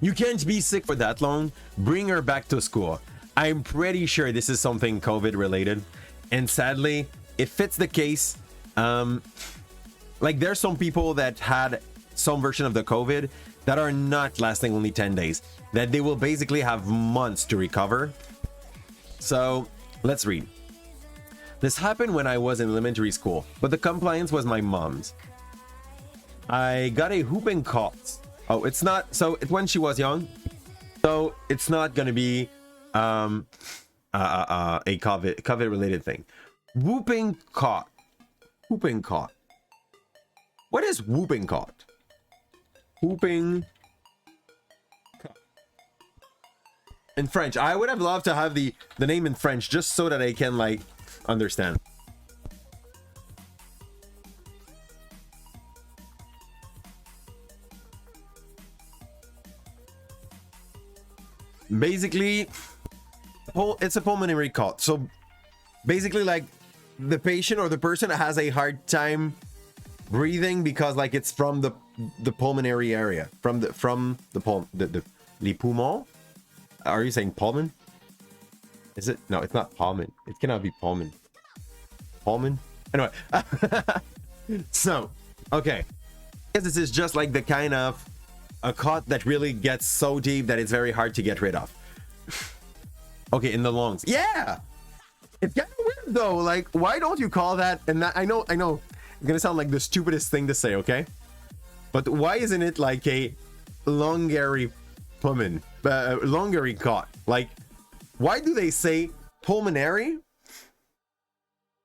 You can't be sick for that long. Bring her back to school. I'm pretty sure this is something COVID related. And sadly, if it's the case, like there's some people that had some version of the COVID that are not lasting only 10 days, that they will basically have months to recover. So let's read. This happened when I was in elementary school, but the compliance was my mom's. I got a whooping cough. Oh, it's not. So it's when she was young. So it's not gonna be a COVID related thing. Whooping cough. Whooping cough. What is whooping cough? Whooping cough. In French. I would have loved to have the name in French just so that I can like understand. Basically, it's a pulmonary cough. So basically, like the patient or the person has a hard time breathing because like it's from the pulmonary area, from the les poumons. Are you saying pulmon? Is it? No, it's not pulmon. It cannot be pulmon. Pulmon. Anyway, so okay, because this is just like the kind of a cut that really gets so deep that it's very hard to get rid of. Okay, in the lungs. Yeah, it's kind of weird though. Like, why don't you call that? And that, I know, it's gonna sound like the stupidest thing to say, okay? But why isn't it like a lungary pulmon, lungary cut? Like, why do they say pulmonary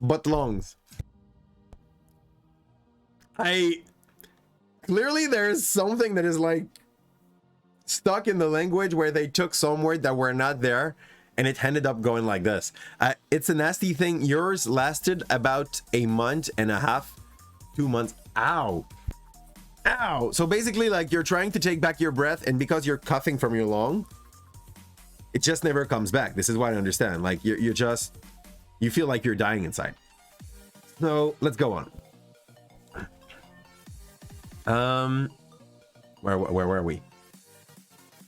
but lungs? Clearly there's something that is like stuck in the language where they took some word that were not there and it ended up going like this. It's a nasty thing. Yours lasted about a month and a half, 2 months. Ow. Ow. So basically like you're trying to take back your breath and because you're coughing from your lung, it just never comes back. This is what I understand. Like you feel like you're dying inside. So let's go on. Where were we?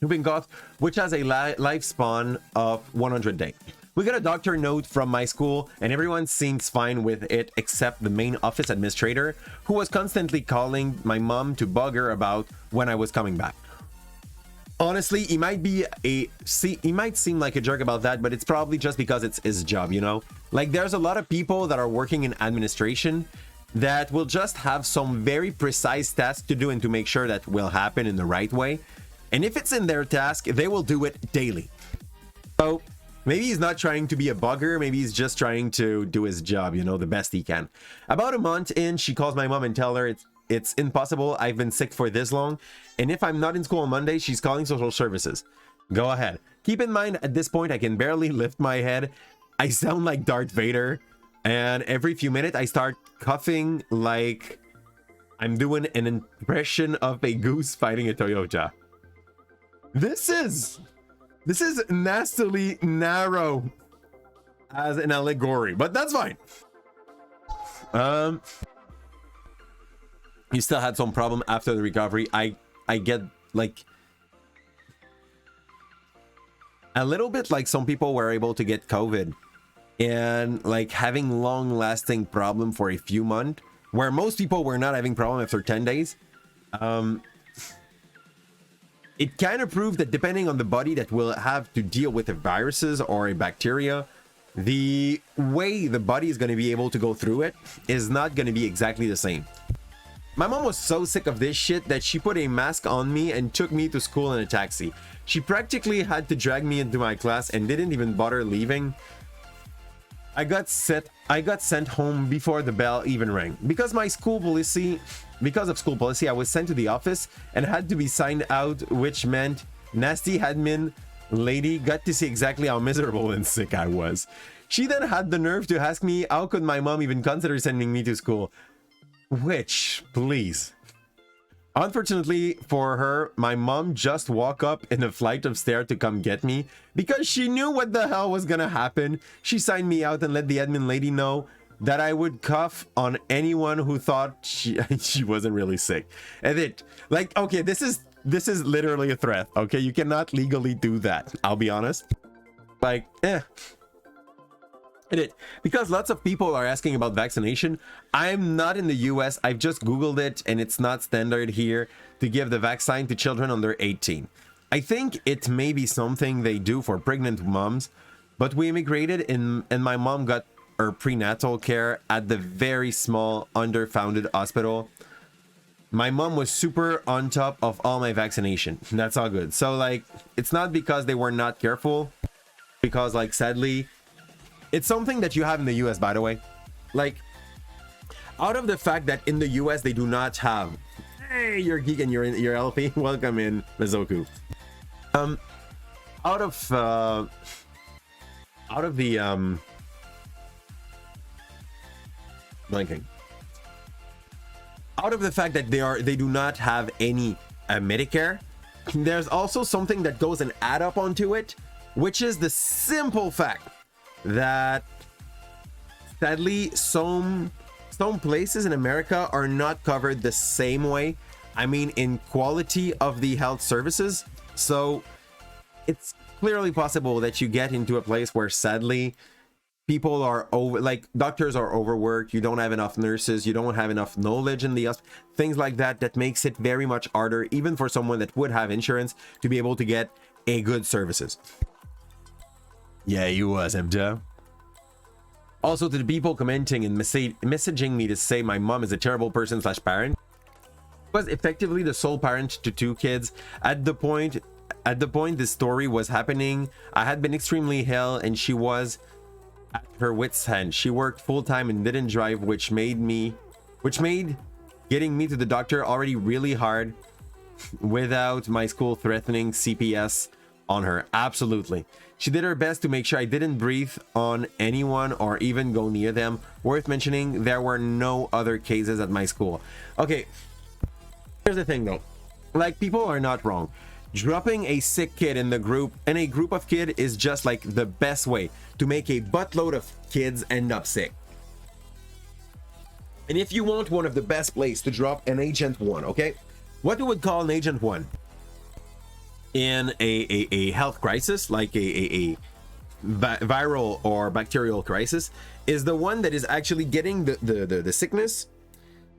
Whooping cough, which has a lifespan of 100 days. We got a doctor note from my school and everyone seems fine with it except the main office administrator who was constantly calling my mom to bug her about when I was coming back. Honestly, he might seem like a jerk about that, but it's probably just because it's his job, you know? Like there's a lot of people that are working in administration that will just have some very precise tasks to do and to make sure that will happen in the right way. And if it's in their task, they will do it daily. So maybe he's not trying to be a bugger. Maybe he's just trying to do his job, you know, the best he can. About a month in, she calls my mom and tell her it's impossible. I've been sick for this long. And if I'm not in school on Monday, she's calling social services. Go ahead. Keep in mind, at this point, I can barely lift my head. I sound like Darth Vader. And every few minutes, I start coughing like I'm doing an impression of a goose fighting a Toyota. This is nastily narrow as an allegory, but that's fine. You still had some problem after the recovery. I get like a little bit like some people were able to get COVID and like having long lasting problem for a few months where most people were not having problem after 10 days. It kind of proved that depending on the body that will have to deal with the viruses or a bacteria, the way the body is going to be able to go through it is not going to be exactly the same. My mom was so sick of this shit that she put a mask on me and took me to school in a taxi. She practically had to drag me into my class and didn't even bother leaving. I got sent home before the bell even rang. Because of school policy, I was sent to the office and had to be signed out, which meant nasty admin lady got to see exactly how miserable and sick I was. She then had the nerve to ask me how could my mom even consider sending me to school. Which, please. Unfortunately for her, my mom just walked up in a flight of stairs to come get me because she knew what the hell was gonna happen. She signed me out and let the admin lady know that I would cough on anyone who thought she wasn't really sick. And it, like, okay, this is this is literally a threat. Okay, you cannot legally do that. I'll be honest. Like, because lots of people are asking about vaccination. I'm not in the US. I've just Googled it, and it's not standard here to give the vaccine to children under 18. I think it may be something they do for pregnant moms, but we immigrated and my mom got her prenatal care at the very small underfunded hospital. My mom was super on top of all my vaccination. That's all good. So like, it's not because they were not careful, because like, sadly, it's something that you have in the US, by the way. Like, out of the fact that in the US they do not have, hey, you're geek and you're LP, welcome in, Mizoku. Out of the blanking. Out of the fact that they do not have any Medicare, there's also something that goes and add up onto it, which is the simple fact that sadly some places in America are not covered the same way. I mean, in quality of the health services. So it's clearly possible that you get into a place where sadly people are like doctors are overworked, you don't have enough nurses, you don't have enough knowledge in the things like that, that makes it very much harder even for someone that would have insurance to be able to get a good services. Yeah, you was MJ. Also, to the people commenting and messaging me to say my mom is a terrible person / parent, was effectively the sole parent to 2 kids at the point this story was happening. I had been extremely ill and she was at her wit's end. She worked full-time and didn't drive, which made getting me to the doctor already really hard without my school threatening CPS on her. Absolutely. She did her best to make sure I didn't breathe on anyone or even go near them. Worth mentioning, there were no other cases at my school. Okay, here's the thing though. Like, people are not wrong. Dropping a sick kid in a group of kids is just like the best way to make a buttload of kids end up sick. And if you want one of the best places to drop an Agent 1, okay? What you would call an Agent 1 in a health crisis, like a viral or bacterial crisis, is the one that is actually getting the sickness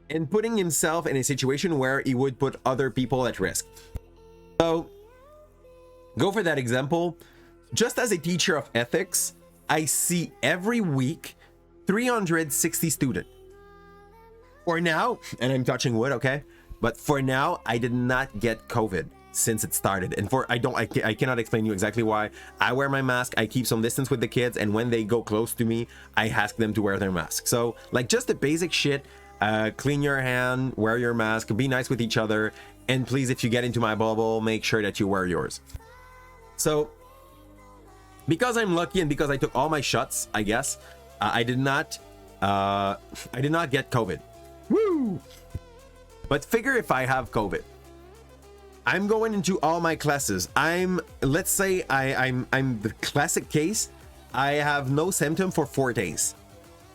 and putting himself in a situation where he would put other people at risk. So go for that example. Just as a teacher of ethics, I see every week 360 students. For now, and I'm touching wood, okay? But for now, I did not get COVID since it started. And I cannot explain you exactly why. I wear my mask, I keep some distance with the kids, and when they go close to me, I ask them to wear their mask. So like, just the basic shit, clean your hand, wear your mask, be nice with each other, and please, if you get into my bubble, make sure that you wear yours. So because I'm lucky and because I took all my shots, I guess, I did not get COVID. Woo! But figure if I have COVID, I'm going into all my classes. Let's say I'm the classic case. I have no symptom for 4 days.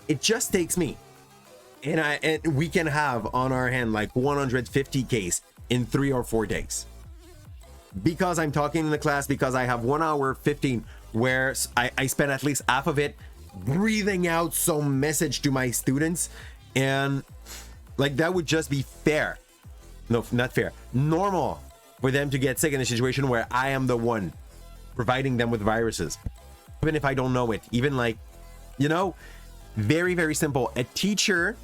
It just takes me, and we can have on our hand like 150 case in 3 or 4 days. Because I'm talking in the class, because I have 1 hour 15 where I spend at least half of it breathing out some message to my students, and like, that would just be fair. No, not fair. Normal for them to get sick in a situation where I am the one providing them with viruses, even if I don't know it. Even like, you know, very, very simple. A teacher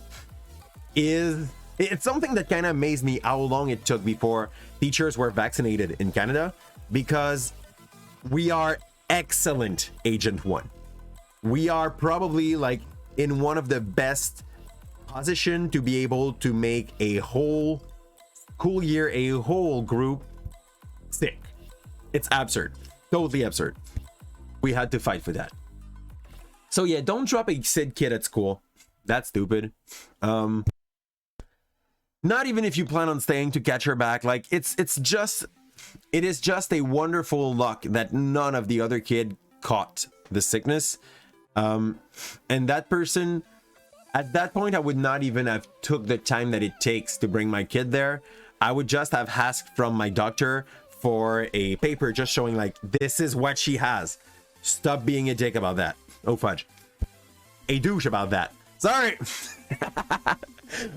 it's something that kind of amazed me how long it took before teachers were vaccinated in Canada, because we are excellent Agent 1. We are probably like in one of the best position to be able to make a whole school year, a whole group sick. It's absurd. Totally absurd. We had to fight for that. So yeah, don't drop a sick kid at school. That's stupid. Not even if you plan on staying to catch her back. Like, it is just a wonderful luck that none of the other kid caught the sickness. And that person, at that point, I would not even have took the time that it takes to bring my kid there. I would just have asked from my doctor for a paper just showing like, this is what she has. Stop being a dick about that. Oh, fudge. A douche about that. Sorry.